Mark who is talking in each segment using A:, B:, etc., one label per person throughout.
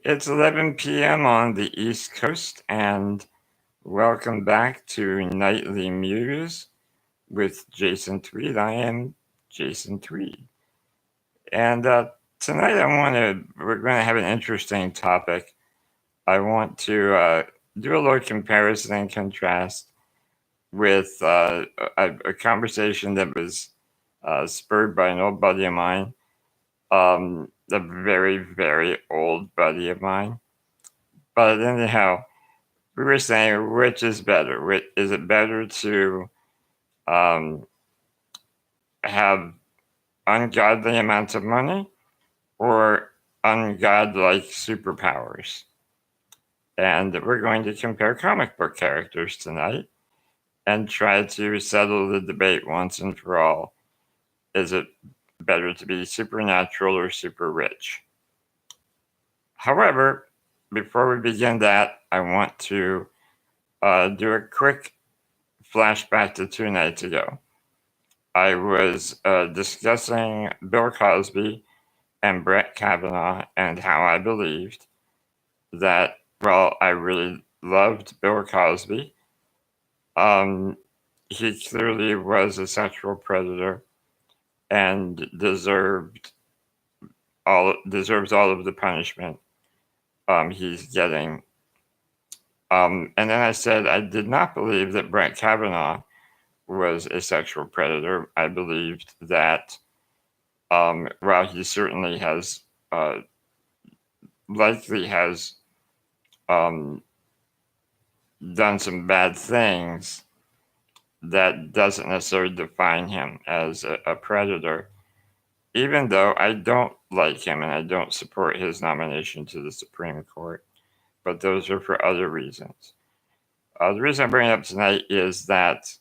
A: It's 11 p.m. on the East Coast, and welcome back to Nightly Muse with Jason Tweed. I am Jason Tweed, and tonight we're going to have an interesting topic. I want to do a little comparison and contrast with a conversation that was spurred by an old buddy of mine, a very, very old buddy of mine. But anyhow, we were saying which is better? Is it better to um, have ungodly amounts of money or ungodlike superpowers? And we're going to compare comic book characters tonight and try to settle the debate once and for all. Is it better to be supernatural or super rich? However, before we begin that, I want to do a quick flashback to 2 nights ago. I was discussing Bill Cosby and Brett Kavanaugh and how I believed that, well, I really loved Bill Cosby. He clearly was a sexual predator and deserves all of the punishment he's getting. And then I said I did not believe that Brett Kavanaugh was a sexual predator. I believed that while he certainly likely has done some bad things, that doesn't necessarily define him as a predator, even though I don't like him and I don't support his nomination to the Supreme Court. But those are for other reasons. The reason I bring it up tonight is that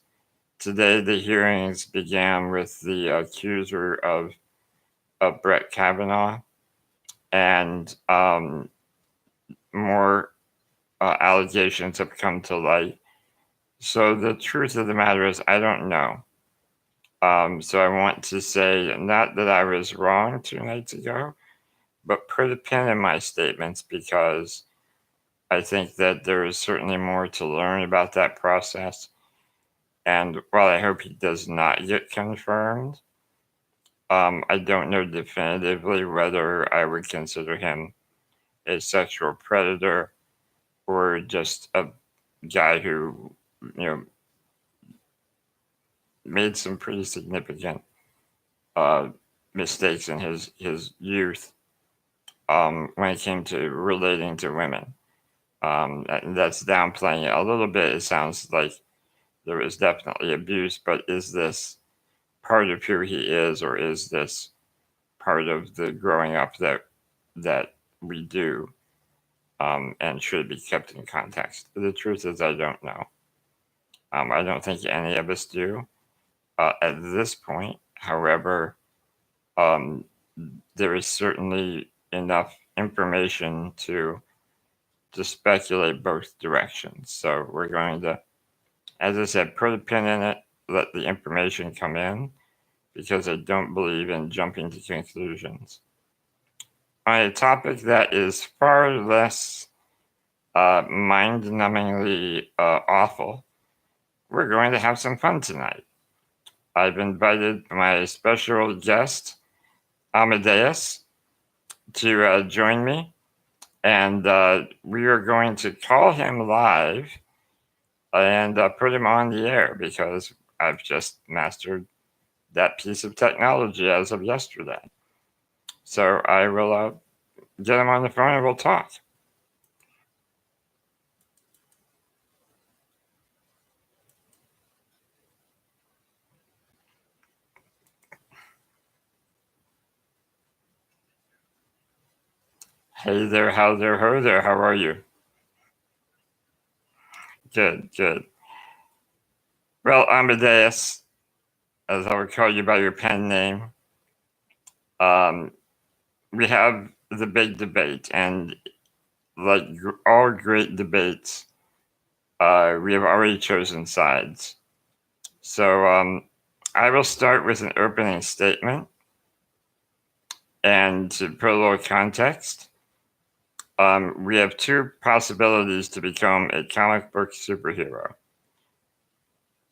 A: today the hearings began with the accuser of Brett Kavanaugh, and more allegations have come to light. So the truth of the matter is I don't know. So I want to say not that I was wrong 2 nights ago, but put a pin in my statements because I think that there is certainly more to learn about that process. And while I hope he does not get confirmed, I don't know definitively whether I would consider him a sexual predator or just a guy who, made some pretty significant mistakes in his youth when it came to relating to women. That's downplaying it a little bit. It sounds like there was definitely abuse, but is this part of who he is, or is this part of the growing up that we do, and should be kept in context? The truth is, I don't know. I don't think any of us do at this point. However, there is certainly enough information to speculate both directions. So we're going to, as I said, put a pin in it, let the information come in, because I don't believe in jumping to conclusions. On a topic that is far less mind-numbingly awful, we're going to have some fun tonight. I've invited my special guest, Amadeus, to join me, and we are going to call him live and put him on the air because I've just mastered that piece of technology as of yesterday. So I will get him on the phone and we'll talk. Hey there, how there, ho there, how are you? Good, good. Well, Amadeus, as I would call you by your pen name, we have the big debate, and like all great debates, we have already chosen sides. So I will start with an opening statement, and to put a little context, we have two possibilities to become a comic book superhero.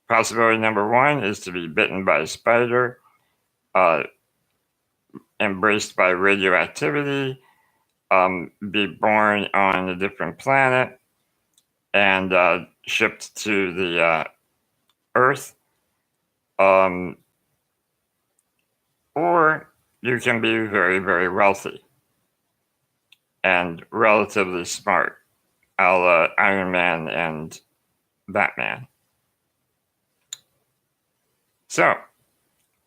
A: Possibility number one is to be bitten by a spider, embraced by radioactivity, be born on a different planet, and shipped to the Earth. Or you can be very, very wealthy and relatively smart, a la Iron Man and Batman. So,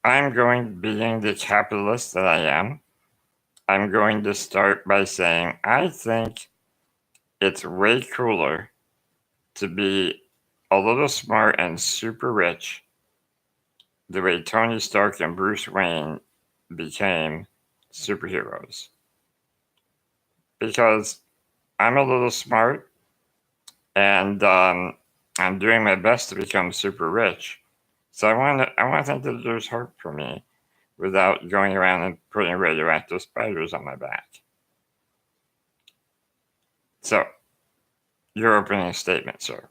A: being the capitalist that I am, I'm going to start by saying I think it's way cooler to be a little smart and super rich the way Tony Stark and Bruce Wayne became superheroes. Because I'm a little smart and I'm doing my best to become super rich. So I want to think that there's hope for me without going around and putting radioactive spiders on my back. So, your opening statement, sir.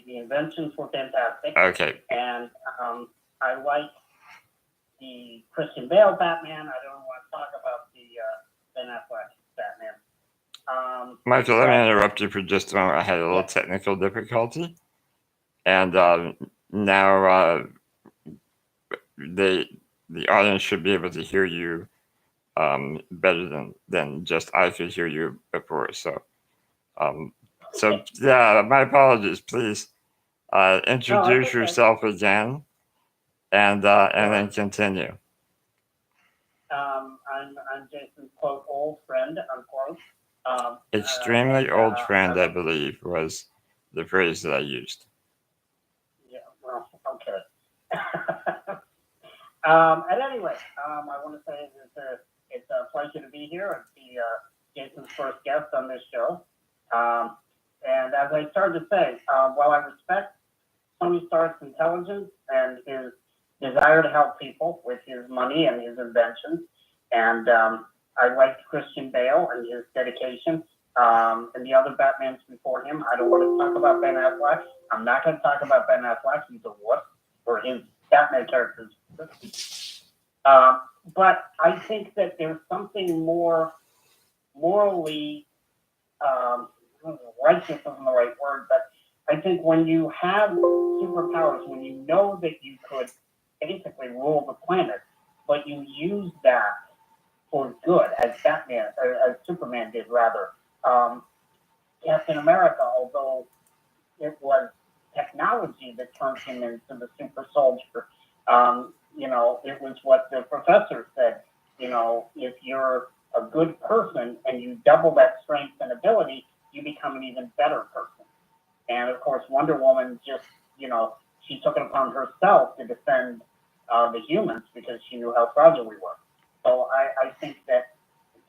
B: The inventions were fantastic.
A: Okay.
B: And I like the Christian Bale Batman. I don't want to talk about the Ben Affleck Batman.
A: Michael, let me interrupt you for just a moment. I had a little technical difficulty. And now the audience should be able to hear you better than just I could hear you before. So yeah, my apologies. Please introduce yourself again, and then continue.
B: I'm Jason's quote old friend unquote.
A: Extremely old friend, I believe, was the phrase that I used.
B: Yeah. Well, okay. At any rate, I want to say that it's a pleasure to be here and be Jason's first guest on this show. And as I started to say, while I respect Tony Stark's intelligence and his desire to help people with his money and his inventions, and I liked Christian Bale and his dedication, and the other Batmans before him. I don't want to talk about Ben Affleck. I'm not going to talk about Ben Affleck. He's a whoop for his Batman characters. But I think that there's something more morally righteous isn't the right word, but I think when you have superpowers, when you know that you could basically rule the planet, but you use that for good, as Batman, or as Superman did rather. Captain America, although it was technology that turned him into the super soldier, it was what the professor said. If you're a good person and you double that strength and ability, you become an even better person. And of course, Wonder Woman just, she took it upon herself to defend the humans because she knew how fragile we were. So I think that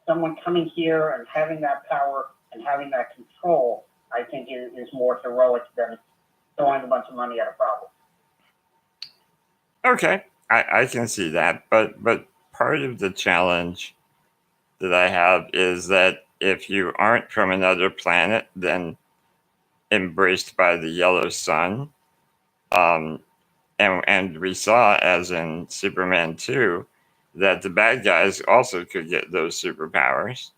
B: someone coming here and having that power and having that control, I think is more heroic than throwing a bunch of money at a problem.
A: Okay, I can see that, but part of the challenge that I have is that if you aren't from another planet, then embraced by the yellow sun, and we saw, as in Superman 2, that the bad guys also could get those superpowers.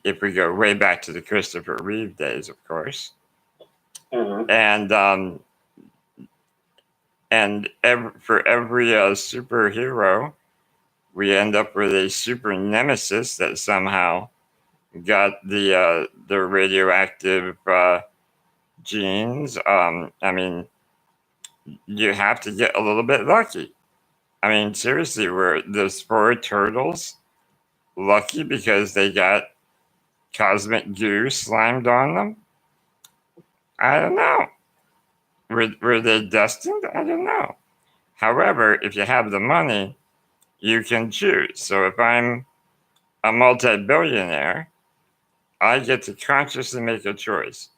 A: If we go way back to the Christopher Reeve days, of course. Mm-hmm. For every superhero, we end up with a super nemesis that somehow got the radioactive genes. I mean, you have to get a little bit lucky. I mean, seriously, were those 4 turtles lucky because they got cosmic goo slimed on them? I don't know. Were they destined? I don't know. However, if you have the money, you can choose. So if I'm a multi-billionaire I get to consciously make a choice.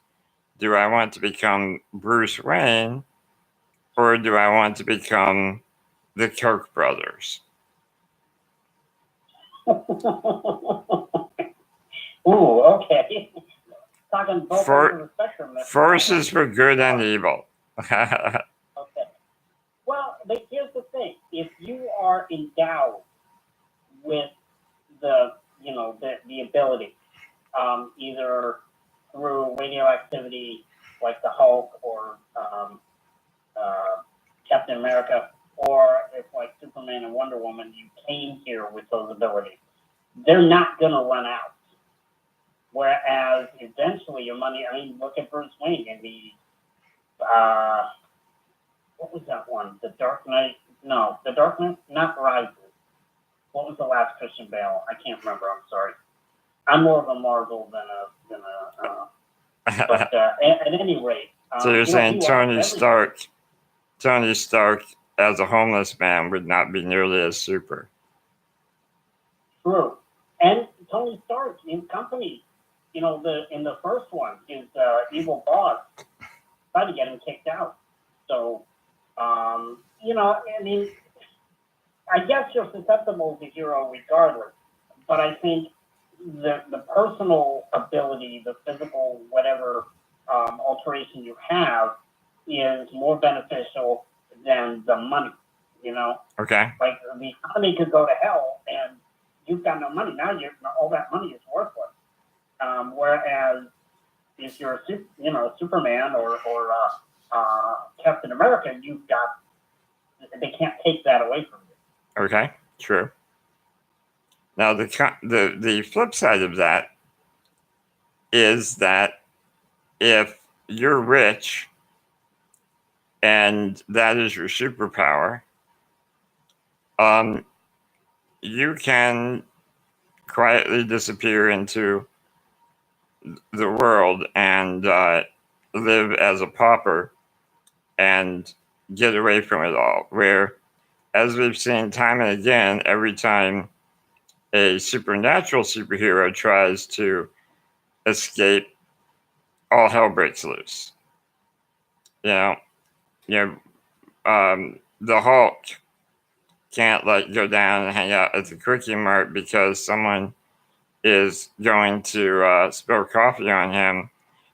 A: Do I want to become Bruce Wayne, or do I want to become the Koch brothers?
B: Ooh, okay. Talking both ends of the spectrum.
A: Forces for good and evil.
B: Okay. Well, but here's the thing: if you are endowed with the, the ability, either through radioactivity, like the Hulk or Captain America, or if like Superman and Wonder Woman, you came here with those abilities, they're not gonna run out. Whereas eventually your money, I mean, look at Bruce Wayne in the, what was that one? The Dark Knight? No, The Dark Knight, not Rises. What was the last Christian Bale? I can't remember. I'm sorry. I'm more of a Marvel than a. But at any rate.
A: So you're saying Tony Stark as a homeless man would not be nearly as super.
B: True, and Tony Stark in Company, in the first one, his evil boss tried to get him kicked out. So, I mean, I guess you're susceptible to hero regardless, but I think the personal ability, the physical whatever alteration you have, is more beneficial than the money.
A: Okay.
B: Like the economy could go to hell, and you've got no money. Now all that money is worthless. Whereas if you're Superman or Captain America, they can't take that away from you.
A: Okay, true. Now the flip side of that is that if you're rich and that is your superpower, you can quietly disappear into the world and live as a pauper and get away from it all. Where, as we've seen time and again, every time a supernatural superhero tries to escape, all hell breaks loose. The Hulk can't go down and hang out at the Quickie Mart because someone is going to spill coffee on him,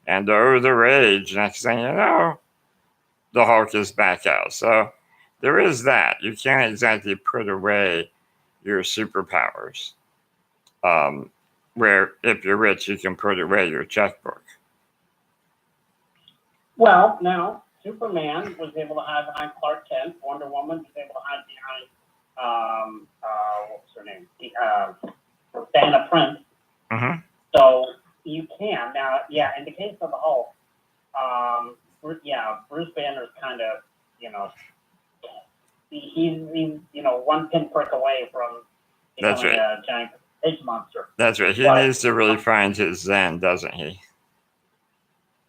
A: and the rage. Next thing you know, the Hulk is back out. So there is that. You can't exactly put away your superpowers. Where if you're rich, you can put away your checkbook.
B: Well, now Superman was able to hide behind Clark Kent. Wonder Woman was able to hide behind what's her name? Diana Prince.
A: Mm-hmm.
B: So you can now, yeah. In the case of the Hulk, Bruce Banner's kind of, he's one pinprick away from becoming a giant space monster.
A: That's right. He needs to really find his zen, doesn't he?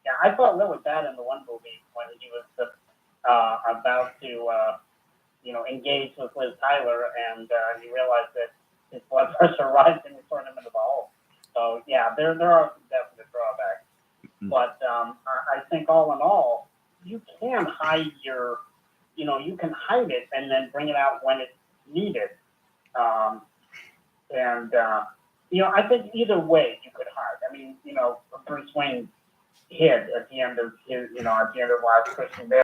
B: Yeah, I felt really bad in the one movie when he was about to, engage with Liz Tyler, and he realized that his blood pressure rising and turned him into the Hulk. So yeah, there are some definite drawbacks, but I think all in all, you can hide you can hide it and then bring it out when it's needed. I think either way you could hide. I mean, Bruce Wayne hid at the end of last Christian Bale.